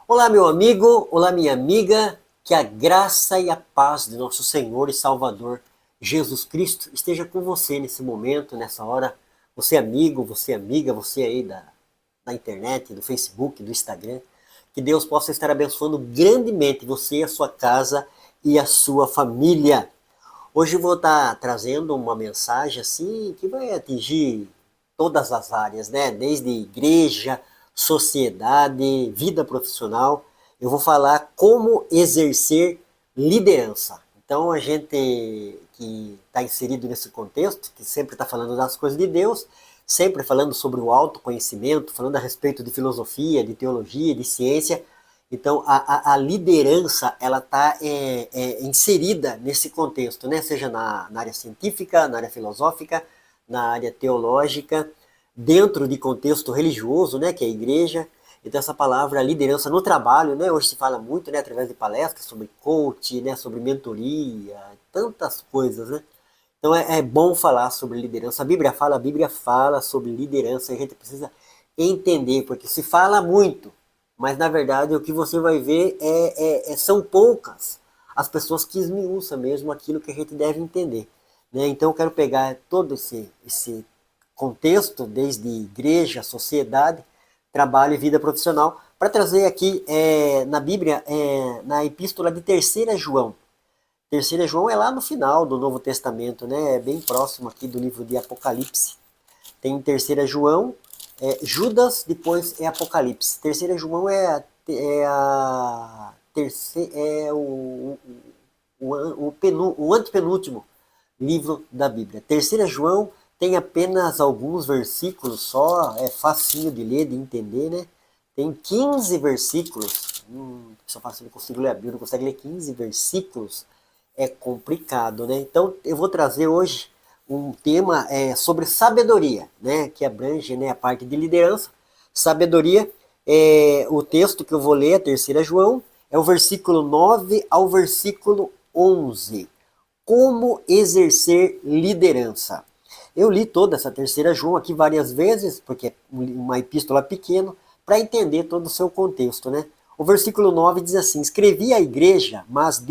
Olá, meu amigo, olá, minha amiga, que a graça e a paz de nosso Senhor e Salvador Jesus Cristo esteja com você nesse momento, nessa hora. Você amigo, você amiga, você aí da internet, do Facebook, do Instagram. Que Deus possa estar abençoando grandemente você, a sua casa e a sua família. Hoje eu vou estar trazendo uma mensagem assim que vai atingir todas as áreas, né? Desde igreja, sociedade, vida profissional. Eu vou falar como exercer liderança. Então a gente que está inserido nesse contexto, que sempre está falando das coisas de Deus, sempre falando sobre o autoconhecimento, falando a respeito de filosofia, de teologia, de ciência, então, a liderança, ela está inserida nesse contexto, né? Seja na área científica, na área filosófica, na área teológica, dentro de contexto religioso, né? Que é a igreja. Então, essa palavra liderança no trabalho, né? Hoje se fala muito, né? Através de palestras sobre coach, né? Sobre mentoria, tantas coisas, né? Então, é bom falar sobre liderança. A Bíblia fala sobre liderança, e a gente precisa entender, porque se fala muito, mas na verdade o que você vai ver são poucas as pessoas que esmiuçam mesmo aquilo que a gente deve entender. Né? Então eu quero pegar todo esse contexto, desde igreja, sociedade, trabalho e vida profissional, para trazer aqui na Bíblia, na epístola de Terceira João. Terceira João é lá no final do Novo Testamento, né? É bem próximo aqui do livro de Apocalipse. Tem Terceira João, Judas, depois é Apocalipse. Terceira João o antepenúltimo livro da Bíblia. Terceira João tem apenas alguns versículos só, é facinho de ler, de entender, né? Tem 15 versículos. Só fácil, não consigo ler a Bíblia, não consegue ler 15 versículos. É complicado, né? Então eu vou trazer hoje um tema sobre sabedoria, né? Que abrange, né, a parte de liderança. Sabedoria, o texto que eu vou ler, a terceira João, é o versículo 9 ao versículo 11. Como exercer liderança. Eu li toda essa terceira João aqui várias vezes, porque é uma epístola pequena, para entender todo o seu contexto, né? O versículo 9 diz assim: escrevi à igreja, mas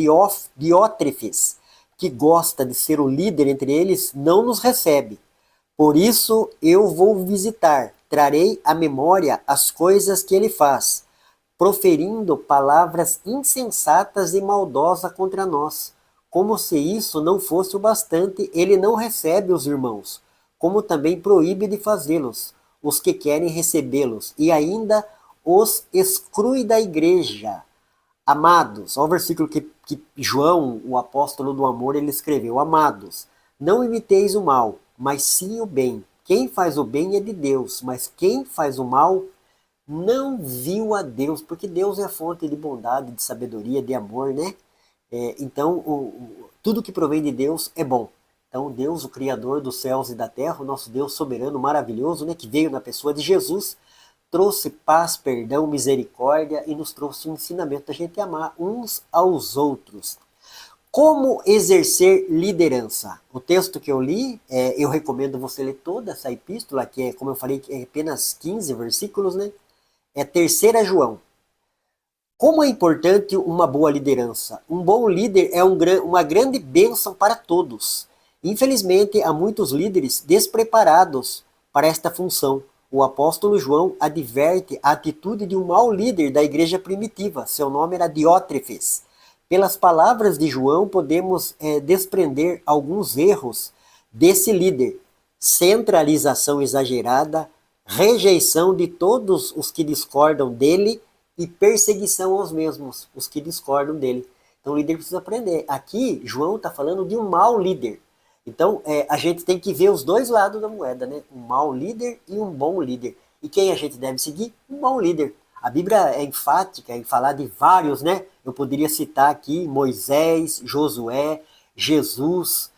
Diótrefes, que gosta de ser o líder entre eles, não nos recebe. Por isso eu vou visitar, trarei à memória as coisas que ele faz, proferindo palavras insensatas e maldosas contra nós. Como se isso não fosse o bastante, ele não recebe os irmãos, como também proíbe de fazê-los, os que querem recebê-los, e ainda os exclui da igreja. Amados, olha o versículo que João, o apóstolo do amor, ele escreveu: Amados, não imiteis o mal, mas sim o bem. Quem faz o bem é de Deus, mas quem faz o mal não viu a Deus, porque Deus é a fonte de bondade, de sabedoria, de amor, né? Então, tudo que provém de Deus é bom. Então, Deus, o Criador dos céus e da terra, o nosso Deus soberano, maravilhoso, né, que veio na pessoa de Jesus, trouxe paz, perdão, misericórdia e nos trouxe um ensinamento da gente amar uns aos outros. Como exercer liderança? O texto que eu li, eu recomendo você ler toda essa epístola, que é, como eu falei, é apenas 15 versículos, né? É terceira João. Como é importante uma boa liderança? Um bom líder é uma grande bênção para todos. Infelizmente, há muitos líderes despreparados para esta função. O apóstolo João adverte a atitude de um mau líder da igreja primitiva. Seu nome era Diótrefes. Pelas palavras de João, podemos desprender alguns erros desse líder. Centralização exagerada, rejeição de todos os que discordam dele e perseguição aos mesmos, os que discordam dele. Então o líder precisa aprender. Aqui, João está falando de um mau líder. Então a gente tem que ver os dois lados da moeda, né? Um mau líder e um bom líder. E quem a gente deve seguir? Um bom líder. A Bíblia é enfática em falar de vários, né? Eu poderia citar aqui Moisés, Josué, Jesus,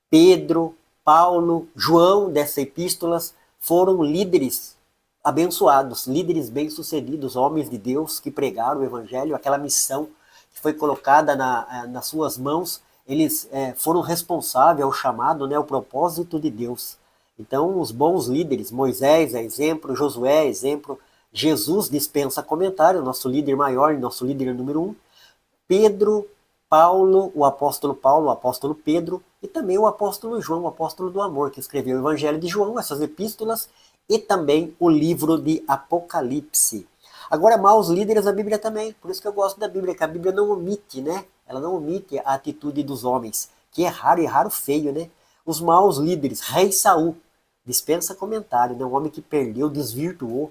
Pedro, Paulo, João, dessas epístolas, foram líderes abençoados, líderes bem-sucedidos, homens de Deus que pregaram o evangelho, aquela missão que foi colocada nas suas mãos, eles foram responsáveis ao chamado, né, ao propósito de Deus. Então, os bons líderes, Moisés é exemplo, Josué é exemplo, Jesus dispensa comentário, nosso líder maior, nosso líder número 1. Pedro, Paulo, o apóstolo Pedro, e também o apóstolo João, o apóstolo do amor, que escreveu o Evangelho de João, essas epístolas, e também o livro de Apocalipse. Agora, maus líderes a Bíblia também, por isso que eu gosto da Bíblia, que a Bíblia não omite, né? Ela não omite a atitude dos homens, que é raro e raro feio, né? Os maus líderes, rei Saul, dispensa comentário, né? Um homem que perdeu, desvirtuou,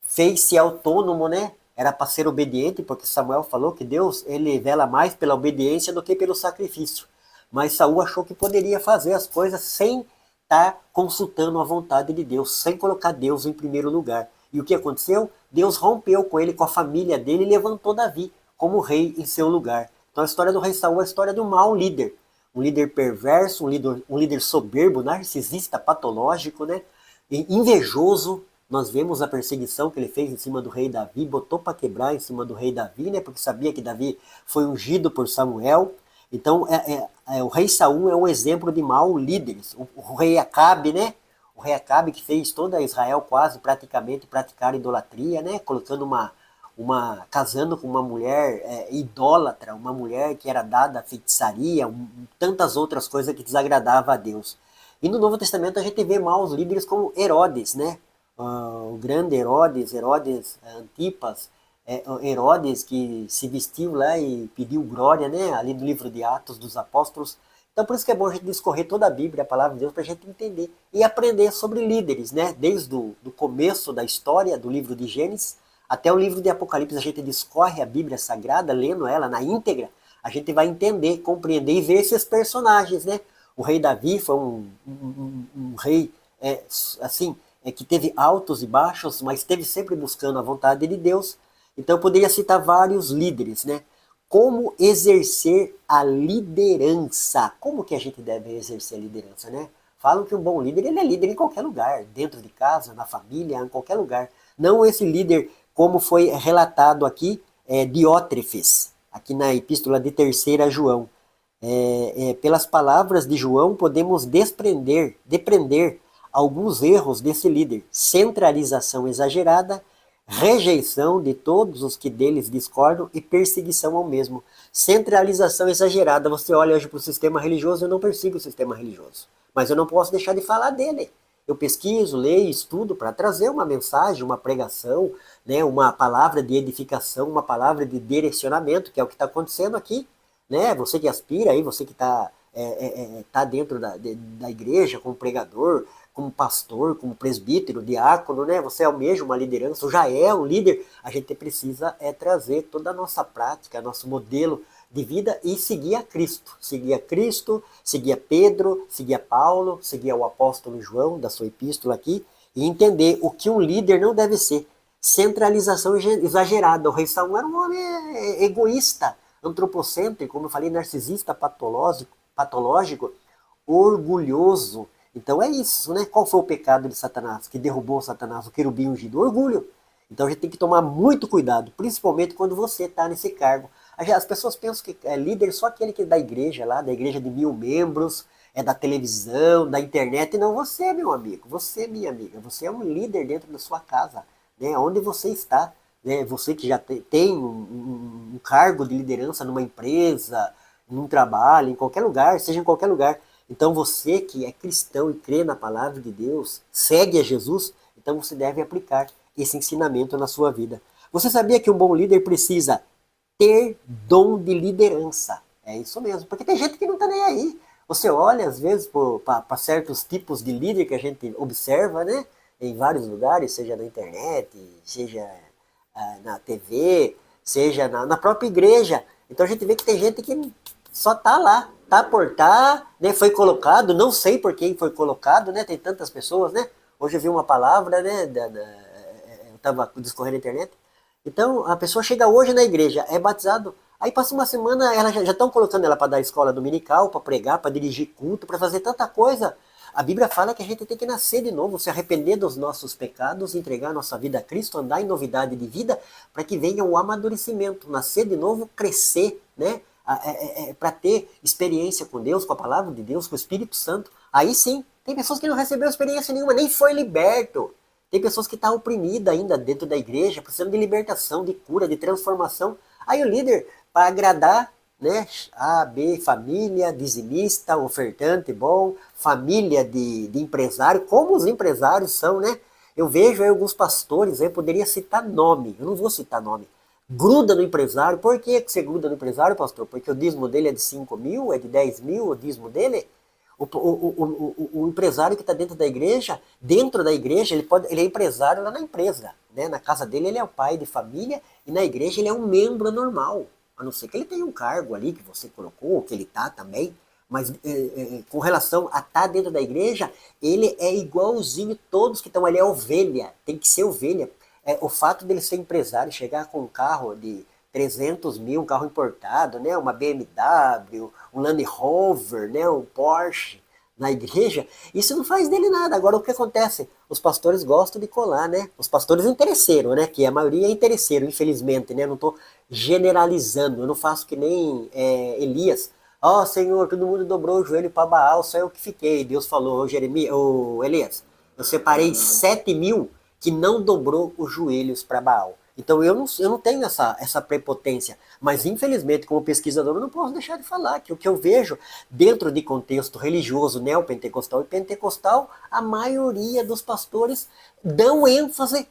fez-se autônomo, né? Era para ser obediente, porque Samuel falou que Deus ele vela mais pela obediência do que pelo sacrifício. Mas Saul achou que poderia fazer as coisas sem estar consultando a vontade de Deus, sem colocar Deus em primeiro lugar. E o que aconteceu? Deus rompeu com ele, com a família dele, e levantou Davi como rei em seu lugar. Então a história do rei Saul é a história de um mau líder. Um líder perverso, um líder soberbo, narcisista, patológico, né? E invejoso. Nós vemos a perseguição que ele fez em cima do rei Davi, botou para quebrar em cima do rei Davi, né? Porque sabia que Davi foi ungido por Samuel. Então o rei Saul é um exemplo de mau líderes. O rei Acabe, né? O rei Acabe que fez toda Israel quase praticamente praticar idolatria, né? Colocando casando com uma mulher idólatra, uma mulher que era dada a feitiçaria, tantas outras coisas que desagradavam a Deus. E no Novo Testamento a gente vê maus líderes como Herodes, né? O grande Herodes Antipas, Herodes que se vestiu lá e pediu glória, né? Ali no livro de Atos dos Apóstolos. Então por isso que é bom a gente discorrer toda a Bíblia, a palavra de Deus, para a gente entender e aprender sobre líderes, né? Desde o começo da história do livro de Gênesis até o livro de Apocalipse, a gente discorre a Bíblia Sagrada, lendo ela na íntegra, a gente vai entender, compreender e ver esses personagens, né? O rei Davi foi um rei, que teve altos e baixos, mas esteve sempre buscando a vontade de Deus. Então eu poderia citar vários líderes, né? Como exercer a liderança? Como que a gente deve exercer a liderança, né? Falam que um bom líder, ele é líder em qualquer lugar, dentro de casa, na família, em qualquer lugar. Não esse líder, como foi relatado aqui, Diótrefes, aqui na epístola de 3 João. Pelas palavras de João, podemos depreender alguns erros desse líder. Centralização exagerada, rejeição de todos os que deles discordam e perseguição ao mesmo. Centralização exagerada. Você olha hoje para o sistema religioso, eu não persigo o sistema religioso. Mas eu não posso deixar de falar dele. Eu pesquiso, leio, estudo para trazer uma mensagem, uma pregação, né, uma palavra de edificação, uma palavra de direcionamento, que é o que está acontecendo aqui. Né? Você que aspira aí, você que está tá dentro da igreja como pregador, como pastor, como presbítero, diácono, né? Você almeja uma liderança, ou já é um líder, a gente precisa trazer toda a nossa prática, nosso modelo de vida e seguir a Cristo. Seguir a Cristo, seguir a Pedro, seguir a Paulo, seguir o apóstolo João, da sua epístola aqui, e entender o que um líder não deve ser. Centralização exagerada. O rei Saul era um homem egoísta, antropocêntrico, como eu falei, narcisista, patológico, orgulhoso. Então é isso, né? Qual foi o pecado de Satanás, que derrubou Satanás, o querubim ungido? Orgulho. Então a gente tem que tomar muito cuidado, principalmente quando você está nesse cargo. As pessoas pensam que é líder só aquele que é da igreja lá, da igreja de 1000 membros, é da televisão, da internet. E não, você, meu amigo, você, minha amiga, você é um líder dentro da sua casa, né? Onde você está. Né? Você que já tem um cargo de liderança numa empresa, num trabalho, em qualquer lugar, seja em qualquer lugar. Então você que é cristão e crê na palavra de Deus, segue a Jesus, então você deve aplicar esse ensinamento na sua vida. Você sabia que um bom líder precisa ter dom de liderança? É isso mesmo, porque tem gente que não está nem aí. Você olha, às vezes, para certos tipos de líder que a gente observa, né? Em vários lugares, seja na internet, seja na TV, seja na própria igreja. Então a gente vê que tem gente que só tá lá, tá por tá, né? Foi colocado, não sei por quem foi colocado, né? Tem tantas pessoas, né? Hoje eu vi uma palavra, né? Eu estava discorrendo na internet. Então a pessoa chega hoje na igreja, é batizado, aí passa uma semana, ela já estão colocando ela para dar escola dominical, para pregar, para dirigir culto, para fazer tanta coisa. A Bíblia fala que a gente tem que nascer de novo, se arrepender dos nossos pecados, entregar nossa vida a Cristo, andar em novidade de vida, para que venha o amadurecimento, nascer de novo, crescer, né? Para ter experiência com Deus, com a palavra de Deus, com o Espírito Santo. Aí sim, tem pessoas que não receberam experiência nenhuma, nem foi liberto. Tem pessoas que estão oprimidas ainda dentro da igreja, precisando de libertação, de cura, de transformação. Aí o líder, para agradar, né, A, B, família, dizimista, ofertante bom, família de empresário, como os empresários são, né? Eu vejo aí alguns pastores, eu poderia citar nome, eu não vou citar nome, gruda no empresário. Por que você gruda no empresário, pastor? Porque o dízimo dele é de 5 mil, é de 10 mil o dízimo dele? O empresário que está dentro da igreja, ele é empresário lá na empresa, né? Na casa dele ele é o pai de família e na igreja ele é um membro normal, a não ser que ele tenha um cargo ali que você colocou, ou que ele está também, mas com relação a estar dentro da igreja, ele é igualzinho todos que estão ali, é ovelha, tem que ser ovelha. O fato dele ser empresário, chegar com um carro de 300 mil, um carro importado, né, uma BMW, um Land Rover, né, um Porsche na igreja, isso não faz dele nada. Agora o que acontece? Os pastores gostam de colar, né? Os pastores interesseiros, né? Que a maioria é interesseiro, infelizmente, né? Não estou generalizando, eu não faço que nem Elias. Ó, Senhor, todo mundo dobrou o joelho para Baal, só eu que fiquei. Deus falou, Elias, eu separei 7 mil que não dobrou os joelhos para Baal. Então eu não tenho essa prepotência, mas infelizmente como pesquisador eu não posso deixar de falar que o que eu vejo dentro de contexto religioso, neopentecostal e pentecostal, a maioria dos pastores dão ênfase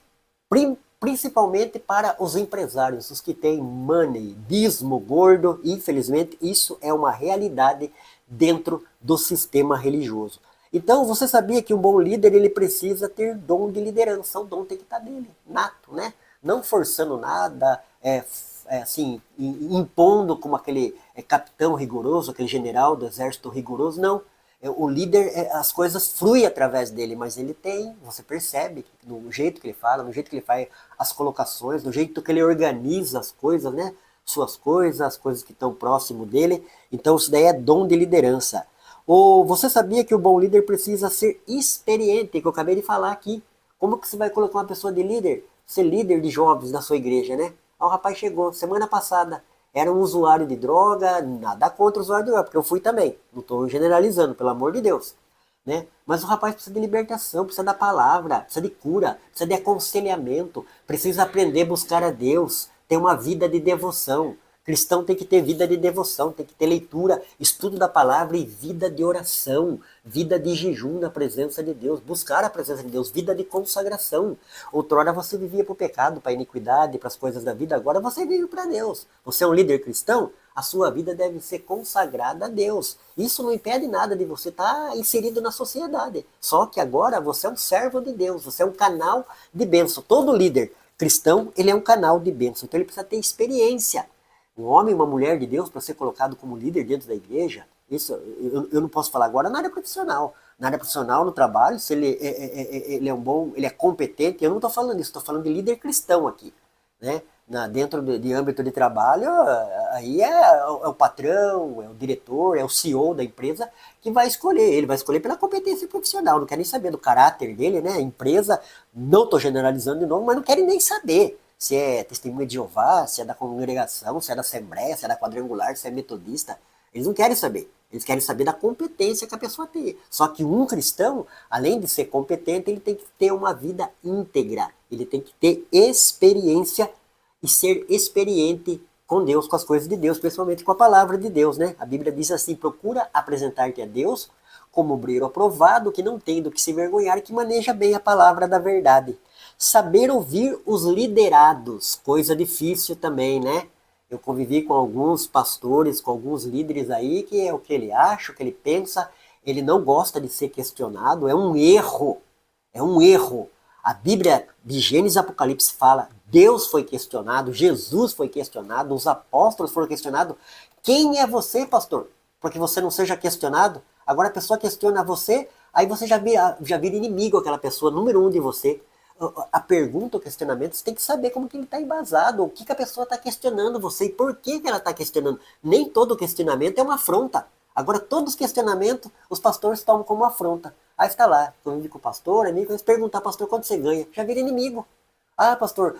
principalmente para os empresários, os que têm money, dízimo gordo. Infelizmente isso é uma realidade dentro do sistema religioso. Então, você sabia que um bom líder ele precisa ter dom de liderança, o dom tem que estar nele, nato, né? Não forçando nada, assim, impondo como aquele capitão rigoroso, aquele general do exército rigoroso, não. O líder, as coisas fluem através dele, mas ele tem, você percebe, no jeito que ele fala, no jeito que ele faz as colocações, no jeito que ele organiza as coisas, né? Suas coisas, as coisas que estão próximo dele. Então, isso daí é dom de liderança. Ou você sabia que o bom líder precisa ser experiente, que eu acabei de falar aqui. Como que você vai colocar uma pessoa de líder? Ser líder de jovens na sua igreja, né? Ah, o rapaz chegou semana passada, era um usuário de droga, nada contra o usuário de droga, porque eu fui também. Não estou generalizando, pelo amor de Deus. Né? Mas o rapaz precisa de libertação, precisa da palavra, precisa de cura, precisa de aconselhamento, precisa aprender a buscar a Deus, ter uma vida de devoção. Cristão tem que ter vida de devoção, tem que ter leitura, estudo da palavra e vida de oração, vida de jejum na presença de Deus, buscar a presença de Deus, vida de consagração. Outrora você vivia para o pecado, para a iniquidade, para as coisas da vida, agora você vive para Deus. Você é um líder cristão? A sua vida deve ser consagrada a Deus. Isso não impede nada de você estar inserido na sociedade. Só que agora você é um servo de Deus, você é um canal de bênção. Todo líder cristão, ele é um canal de bênção, então ele precisa ter experiência. Um homem, uma mulher de Deus para ser colocado como líder dentro da igreja, isso eu não posso falar agora na área profissional. Na área profissional, no trabalho, se ele é um bom, ele é competente, eu não estou falando isso, estou falando de líder cristão aqui. Né? Dentro de âmbito de trabalho, aí é o patrão, é o diretor, é o CEO da empresa que vai escolher. Ele vai escolher pela competência profissional, não quer nem saber do caráter dele, né? A empresa, não estou generalizando de novo, mas não querem nem saber se é testemunha de Jeová, se é da congregação, se é da Assembleia, se é da Quadrangular, se é metodista. Eles não querem saber. Eles querem saber da competência que a pessoa tem. Só que um cristão, além de ser competente, ele tem que ter uma vida íntegra. Ele tem que ter experiência e ser experiente com Deus, com as coisas de Deus, principalmente com a palavra de Deus, né? A Bíblia diz assim: procura apresentar-te a Deus como obreiro aprovado, que não tem do que se vergonhar e que maneja bem a palavra da verdade. Saber ouvir os liderados, coisa difícil também, né? Eu convivi com alguns pastores, com alguns líderes aí, que é o que ele acha, o que ele pensa, ele não gosta de ser questionado, é um erro, é um erro. A Bíblia de Gênesis e Apocalipse fala, Deus foi questionado, Jesus foi questionado, os apóstolos foram questionados. Quem é você, pastor? Porque você não seja questionado? Agora a pessoa questiona você, aí você já vira inimigo aquela pessoa, número 1 de você. A pergunta, o questionamento, você tem que saber como que ele está embasado, o que a pessoa está questionando você e por que ela está questionando. Nem todo questionamento é uma afronta. Agora, todos os questionamentos, os pastores tomam como afronta. Aí está lá, convive com o pastor, amigo, eles perguntam, pastor, quanto você ganha? Já vira inimigo. Ah, pastor,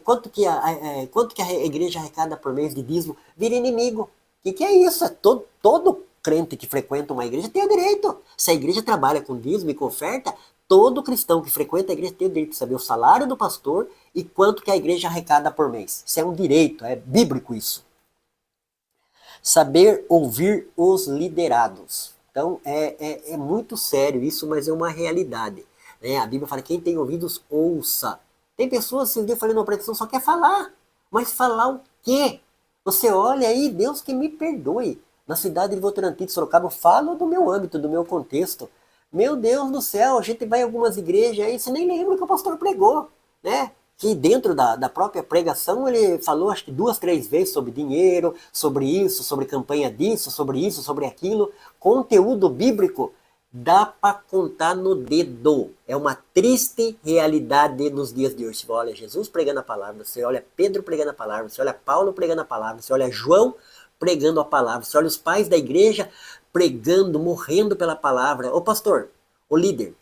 quanto que a igreja arrecada por mês de dízimo? Vira inimigo. O que é isso? É todo crente que frequenta uma igreja tem o direito. Se a igreja trabalha com dízimo e com oferta, todo cristão que frequenta a igreja tem o direito de saber o salário do pastor e quanto que a igreja arrecada por mês. Isso é um direito, é bíblico isso. Saber ouvir os liderados. Então, é muito sério isso, mas é uma realidade. Né? A Bíblia fala, quem tem ouvidos, ouça. Tem pessoas, se Deus falando uma pregação, só quer falar. Mas falar o quê? Você olha aí, Deus que me perdoe. Na cidade de Votorantim de Sorocaba, eu falo do meu âmbito, do meu contexto. Meu Deus do céu, a gente vai em algumas igrejas aí, você nem lembra que o pastor pregou, né? Que dentro da própria pregação ele falou acho que 2, 3 vezes sobre dinheiro, sobre isso, sobre campanha disso, sobre isso, sobre aquilo. Conteúdo bíblico dá para contar no dedo. É uma triste realidade nos dias de hoje. Você olha Jesus pregando a palavra, você olha Pedro pregando a palavra, você olha Paulo pregando a palavra, você olha João pregando a palavra, você olha os pais da igreja pregando, morrendo pela palavra. Ô pastor, ô líder,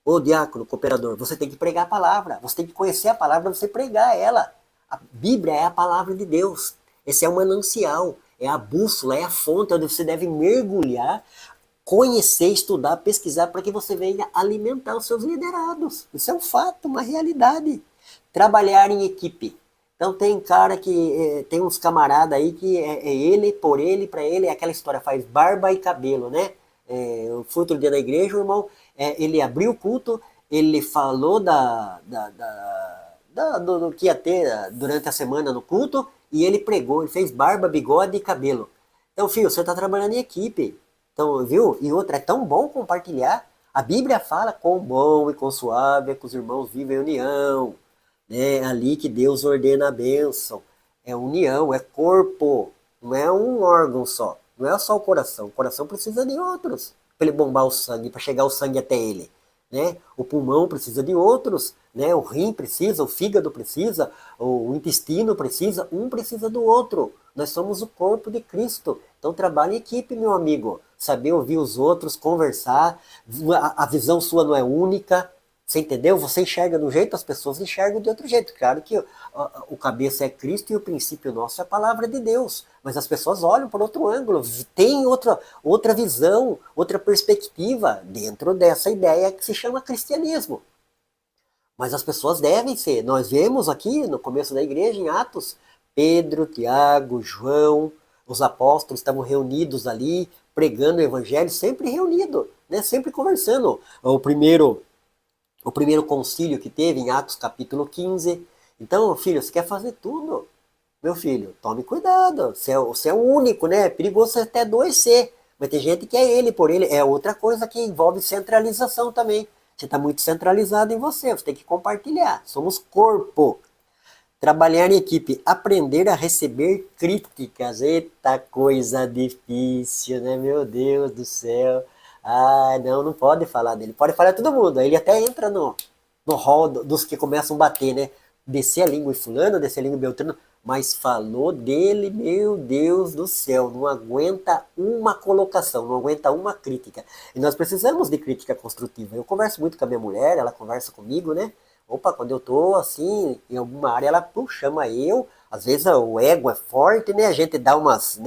ô diácono, cooperador, você tem que pregar a palavra, você tem que conhecer a palavra, você pregar ela. A Bíblia é a palavra de Deus. Esse é o manancial, é a bússola, é a fonte onde você deve mergulhar, conhecer, estudar, pesquisar, para que você venha alimentar os seus liderados. Isso é um fato, uma realidade. Trabalhar em equipe. Então tem cara que, tem uns camaradas aí que é ele, por ele, para ele, é aquela história, faz barba e cabelo, né? Eu fui outro dia na igreja, o irmão, ele abriu o culto, ele falou do que ia ter durante a semana no culto, e ele pregou, ele fez barba, bigode e cabelo. Então, filho, você está trabalhando em equipe. Então, viu? E outra, é tão bom compartilhar. A Bíblia fala quão bom e quão suave é que os irmãos vivem em união. Né? Ali que Deus ordena a bênção. É união, é corpo. Não é um órgão só. Não é só o coração. O coração precisa de outros para ele bombar o sangue, para chegar o sangue até ele. Né? O pulmão precisa de outros, né? O rim precisa, o fígado precisa, o intestino precisa, um precisa do outro. Nós somos o corpo de Cristo. Então trabalhe em equipe, meu amigo. Saber ouvir os outros, conversar. A visão sua não é única. Você entendeu? Você enxerga de um jeito, as pessoas enxergam de outro jeito. Claro que o cabeça é Cristo e o princípio nosso é a palavra de Deus. Mas as pessoas olham por outro ângulo, tem outra visão, outra perspectiva dentro dessa ideia que se chama cristianismo. Mas as pessoas devem ser. Nós vemos aqui no começo da igreja, em Atos, Pedro, Tiago, João, os apóstolos estavam reunidos ali, pregando o evangelho, sempre reunido, né? Sempre conversando. O primeiro concílio que teve em Atos capítulo 15. Então, filho, você quer fazer tudo? Meu filho, tome cuidado. Você é o único, né? É perigoso você até adoecer. Mas tem gente que é ele por ele. É outra coisa que envolve centralização também. Você está muito centralizado em você. Você tem que compartilhar. Somos corpo. Trabalhar em equipe. Aprender a receber críticas. Eita coisa difícil, né? Meu Deus do céu. Ah, não pode falar dele. Pode falar todo mundo. Ele até entra no hall dos que começam a bater, né? Descer a língua em fulano, descer a língua em Beltrano. Mas falou dele, meu Deus do céu. Não aguenta uma colocação, não aguenta uma crítica. E nós precisamos de crítica construtiva. Eu converso muito com a minha mulher, ela conversa comigo, né? Opa, quando eu tô assim, em alguma área, ela chama eu. Às vezes o ego é forte, né? A gente dá umas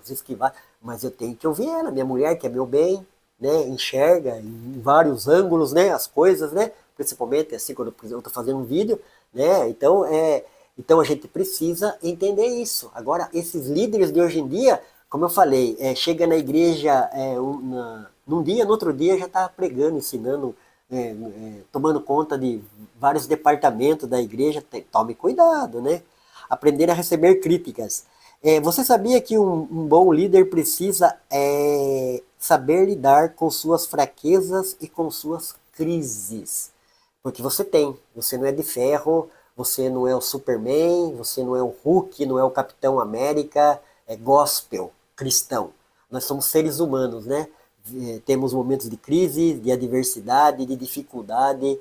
esquivadas. Mas eu tenho que ouvir ela, minha mulher que é meu bem, né, enxerga em vários ângulos, né, as coisas, né, principalmente assim quando eu estou fazendo um vídeo, né, então a gente precisa entender isso. Agora, esses líderes de hoje em dia, como eu falei, chega na igreja num dia, no outro dia já está pregando, ensinando, tomando conta de vários departamentos da igreja. Tome cuidado, né, aprender a receber críticas. Você sabia que um bom líder precisa saber lidar com suas fraquezas e com suas crises? Porque você não é de ferro, você não é o Superman, você não é o Hulk, não é o Capitão América, é gospel, cristão. Nós somos seres humanos, né? Temos momentos de crise, de adversidade, de dificuldade.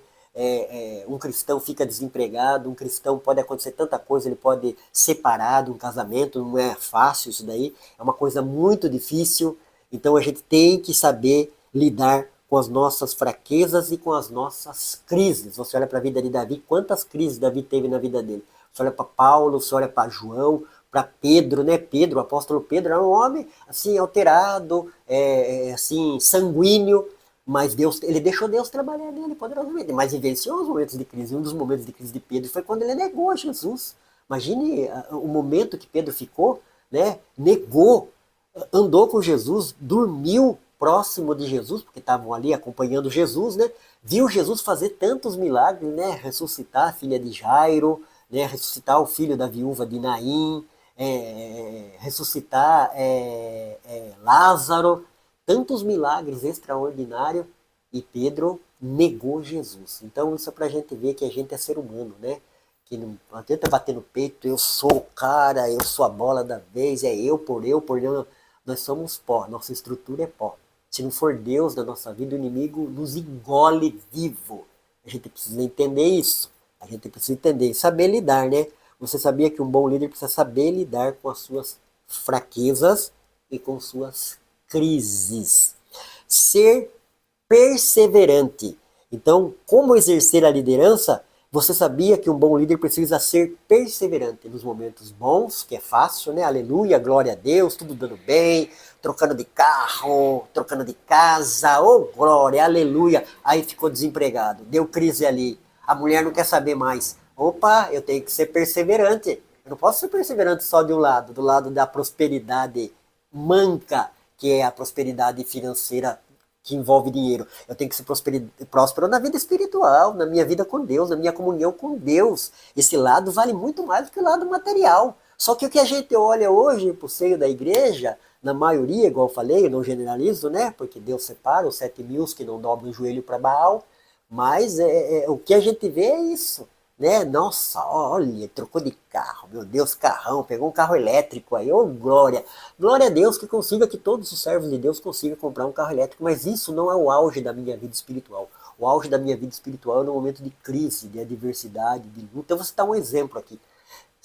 Um cristão fica desempregado, um cristão pode acontecer tanta coisa, ele pode separar de um casamento, não é fácil isso daí, é uma coisa muito difícil. Então a gente tem que saber lidar com as nossas fraquezas e com as nossas crises. Você olha para a vida de Davi, quantas crises Davi teve na vida dele? Você olha para Paulo, você olha para João, para Pedro, né? Pedro, o apóstolo Pedro era um homem assim alterado, assim sanguíneo, Mas Deus, ele deixou Deus trabalhar nele poderosamente, mas vivenciou os momentos de crise. Um dos momentos de crise de Pedro foi quando ele negou Jesus. Imagine o momento que Pedro ficou, né? Negou, andou com Jesus, dormiu próximo de Jesus, porque estavam ali acompanhando Jesus, né? Viu Jesus fazer tantos milagres, né? Ressuscitar a filha de Jairo, né? Ressuscitar o filho da viúva de Naim, ressuscitar Lázaro, tantos milagres extraordinários, e Pedro negou Jesus. Então isso é para a gente ver que a gente é ser humano, né? Que não adianta bater no peito, eu sou o cara, eu sou a bola da vez, é eu por eu, por eu. Nós somos pó, nossa estrutura é pó. Se não for Deus na nossa vida, o inimigo nos engole vivo. A gente precisa entender isso. A gente precisa entender e saber lidar, né? Você sabia que um bom líder precisa saber lidar com as suas fraquezas e com suas crises. Ser perseverante. Então, como exercer a liderança? Você sabia que um bom líder precisa ser perseverante nos momentos bons, que é fácil, né? Aleluia, glória a Deus, tudo dando bem, trocando de carro, trocando de casa, oh glória, aleluia. Aí ficou desempregado, deu crise ali, a mulher não quer saber mais. Opa, eu tenho que ser perseverante. Eu não posso ser perseverante só de um lado, do lado da prosperidade manca, que é a prosperidade financeira que envolve dinheiro. Eu tenho que ser próspero na vida espiritual, na minha vida com Deus, na minha comunhão com Deus. Esse lado vale muito mais do que o lado material. Só que o que a gente olha hoje para o seio da igreja, na maioria, igual eu falei, eu não generalizo, né? Porque Deus separa os 7.000 que não dobram o joelho para Baal. Mas o que a gente vê é isso, né? Nossa, olha, trocou de carro, meu Deus, carrão, pegou um carro elétrico aí, ô glória. Glória a Deus que consiga, que todos os servos de Deus consigam comprar um carro elétrico, mas isso não é o auge da minha vida espiritual. O auge da minha vida espiritual é no momento de crise, de adversidade, de luta. Eu vou citar um exemplo aqui.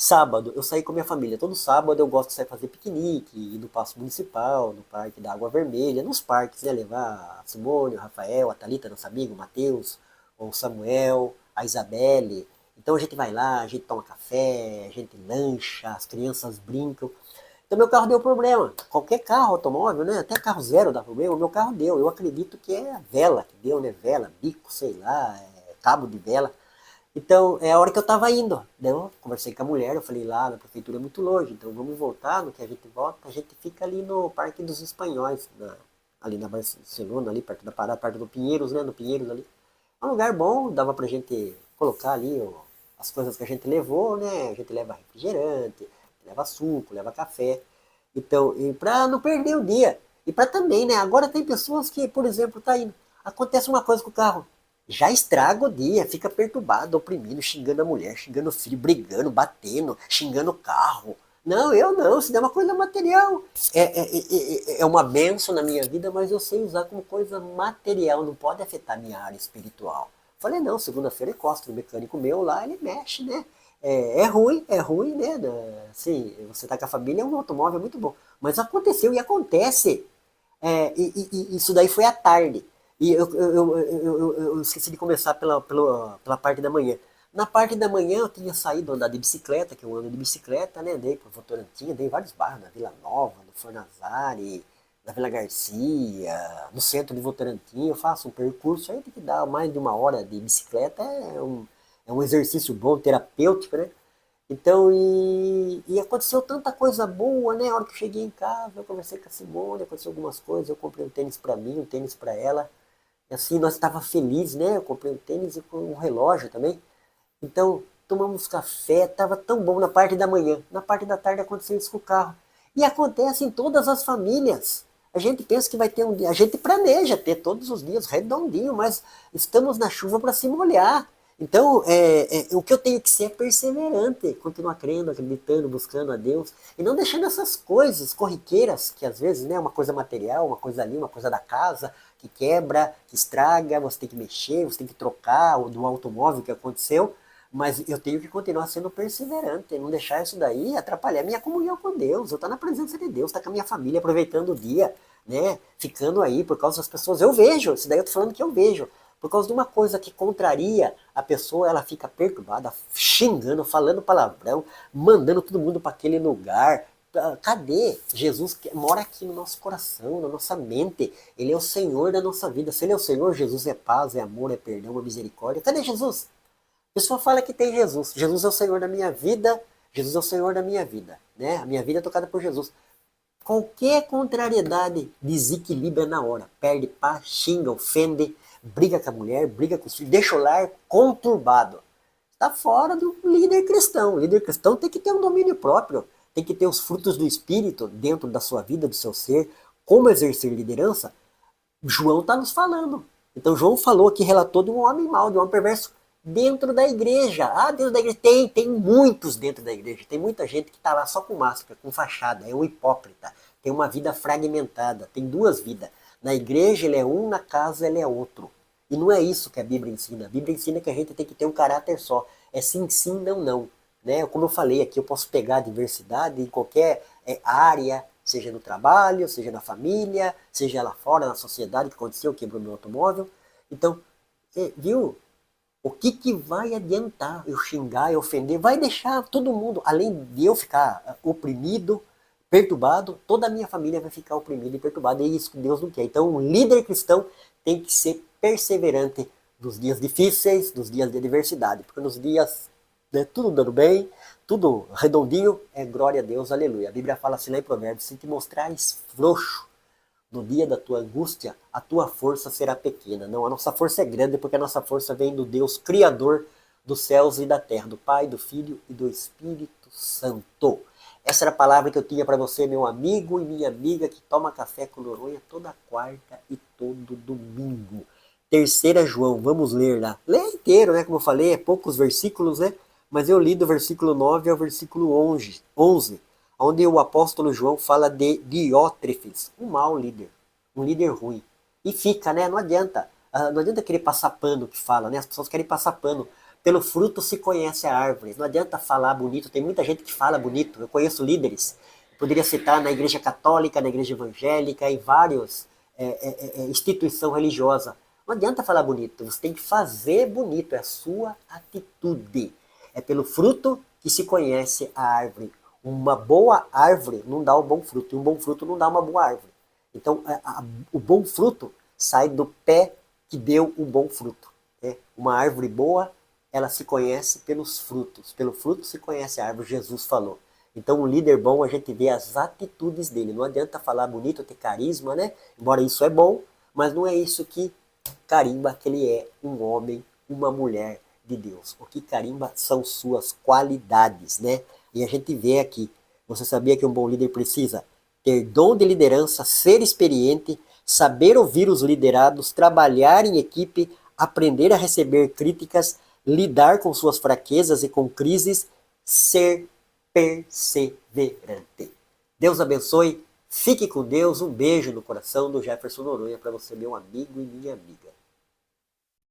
Sábado, eu saí com a minha família. Todo sábado eu gosto de sair fazer piquenique, ir no Paço Municipal, no Parque da Água Vermelha, nos parques, né? Levar a Simone, o Rafael, a Thalita, nosso amigo, o Matheus, o Samuel, a Isabelle. Então a gente vai lá, a gente toma café, a gente lancha, as crianças brincam. Então meu carro deu problema. Qualquer carro automóvel, né? Até carro zero dá problema, o meu carro deu. Eu acredito que é a vela que deu, né? Vela, bico, sei lá, cabo de vela. Então, é a hora que eu tava indo. Daí eu conversei com a mulher, eu falei, lá na prefeitura é muito longe, então vamos voltar, no que a gente volta, a gente fica ali no Parque dos Espanhóis, ali na Barcelona, ali perto da parada, perto do Pinheiros, né, no Pinheiros ali. É um lugar bom, dava pra gente colocar ali as coisas que a gente levou, né, a gente leva refrigerante, leva suco, leva café, então, e pra não perder o dia. E pra também, né, agora tem pessoas que, por exemplo, tá indo, acontece uma coisa com o carro, já estraga o dia, fica perturbado, oprimindo, xingando a mulher, xingando o filho, brigando, batendo, xingando o carro. Não, eu não, se der uma coisa material. É uma benção na minha vida, mas eu sei usar como coisa material, não pode afetar minha área espiritual. Falei, não, segunda-feira encosta no mecânico meu lá, ele mexe, né? É ruim, né? Assim, você tá com a família, é um automóvel muito bom. Mas aconteceu e acontece. Isso daí foi à tarde. E eu esqueci de começar pela parte da manhã. Na parte da manhã eu tinha saído andar de bicicleta, que eu ando de bicicleta, né? Andei por Votorantim, andei em vários bairros, na Vila Nova, no Fornazari, na Vila Garcia, no centro de Votorantim. Eu faço um percurso aí, tem que dar mais de uma hora de bicicleta, é um exercício bom, terapêutico, né? Então, e aconteceu tanta coisa boa, né? A hora que eu cheguei em casa, eu conversei com a Simone, aconteceu algumas coisas, eu comprei um tênis para mim, um tênis para ela. E assim, nós estávamos felizes, né? Eu comprei um tênis e um relógio também. Então, tomamos café, estava tão bom na parte da manhã. Na parte da tarde aconteceu isso com o carro. E acontece em todas as famílias. A gente pensa que vai ter um dia, a gente planeja ter todos os dias redondinho, mas estamos na chuva para se molhar. Então, o que eu tenho que ser é perseverante, continuar crendo, acreditando, buscando a Deus, e não deixando essas coisas corriqueiras, que às vezes, né, uma coisa material, uma coisa ali, uma coisa da casa, que quebra, que estraga, você tem que mexer, você tem que trocar o do automóvel que aconteceu, mas eu tenho que continuar sendo perseverante, não deixar isso daí atrapalhar minha comunhão com Deus. Eu estou na presença de Deus, estou com a minha família, aproveitando o dia, né? Ficando aí por causa das pessoas. Eu vejo, isso daí eu estou falando que eu vejo. Por causa de uma coisa que contraria a pessoa, ela fica perturbada, xingando, falando palavrão, mandando todo mundo para aquele lugar, Cadê? Jesus mora aqui no nosso coração, na nossa mente. Ele é o Senhor da nossa vida. Se Ele é o Senhor, Jesus é paz, é amor, é perdão, é misericórdia. Cadê Jesus? A pessoa fala que tem Jesus. Jesus é o Senhor da minha vida. Jesus é o Senhor da minha vida. Né? A minha vida é tocada por Jesus. Qualquer contrariedade desequilibra na hora. Perde paz, xinga, ofende, briga com a mulher, briga com os filhos, deixa o lar conturbado. Está fora do líder cristão. O líder cristão tem que ter um domínio próprio. Tem que ter os frutos do Espírito dentro da sua vida, do seu ser. Como exercer liderança? João está nos falando. Então João falou aqui, relatou de um homem mau, de um homem perverso dentro da igreja. Ah, dentro da igreja tem muitos dentro da igreja. Tem muita gente que está lá só com máscara, com fachada, é um hipócrita. Tem uma vida fragmentada, tem duas vidas. Na igreja ele é um, na casa ele é outro. E não é isso que a Bíblia ensina. A Bíblia ensina que a gente tem que ter um caráter só. É sim, sim, não, não. Né? Como eu falei aqui, eu posso pegar a diversidade em qualquer área, seja no trabalho, seja na família, seja lá fora, na sociedade, que aconteceu, quebrou meu automóvel. Então, viu? O que vai adiantar eu xingar e ofender? Vai deixar todo mundo, além de eu ficar oprimido, perturbado, toda a minha família vai ficar oprimida e perturbada. E é isso que Deus não quer. Então, um líder cristão tem que ser perseverante nos dias difíceis, nos dias de adversidade. Porque nos dias tudo dando bem, tudo redondinho, é glória a Deus, aleluia. A Bíblia fala assim lá em Provérbios: se te mostrares frouxo no dia da tua angústia, a tua força será pequena. Não, a nossa força é grande, porque a nossa força vem do Deus Criador dos céus e da terra, do Pai, do Filho e do Espírito Santo. Essa era a palavra que eu tinha para você, meu amigo e minha amiga, que toma café com Noronha toda quarta e todo domingo. 3 João, vamos ler lá. Lê inteiro, né? Como eu falei, é poucos versículos, né? Mas eu li do versículo 9 ao versículo 11, onde o apóstolo João fala de Diótrefes, um mau líder, um líder ruim. E fica, né? Não adianta. Não adianta querer passar pano, que fala, né? As pessoas querem passar pano. Pelo fruto se conhece a árvore. Não adianta falar bonito. Tem muita gente que fala bonito. Eu conheço líderes. Poderia citar na igreja católica, na igreja evangélica e várias instituições religiosas. Não adianta falar bonito. Você tem que fazer bonito. É a sua atitude. É pelo fruto que se conhece a árvore. Uma boa árvore não dá um bom fruto. E um bom fruto não dá uma boa árvore. Então, o bom fruto sai do pé que deu um bom fruto. Né? Uma árvore boa, ela se conhece pelos frutos. Pelo fruto se conhece a árvore, Jesus falou. Então, um líder bom, a gente vê as atitudes dele. Não adianta falar bonito, ter carisma, né? Embora isso é bom, mas não é isso que carimba que ele é um homem, uma mulher de Deus. O que carimba são suas qualidades, né? E a gente vê aqui, você sabia que um bom líder precisa ter dom de liderança, ser experiente, saber ouvir os liderados, trabalhar em equipe, aprender a receber críticas, lidar com suas fraquezas e com crises, ser perseverante. Deus abençoe, fique com Deus, um beijo no coração do Jefferson Noronha para você, meu amigo e minha amiga.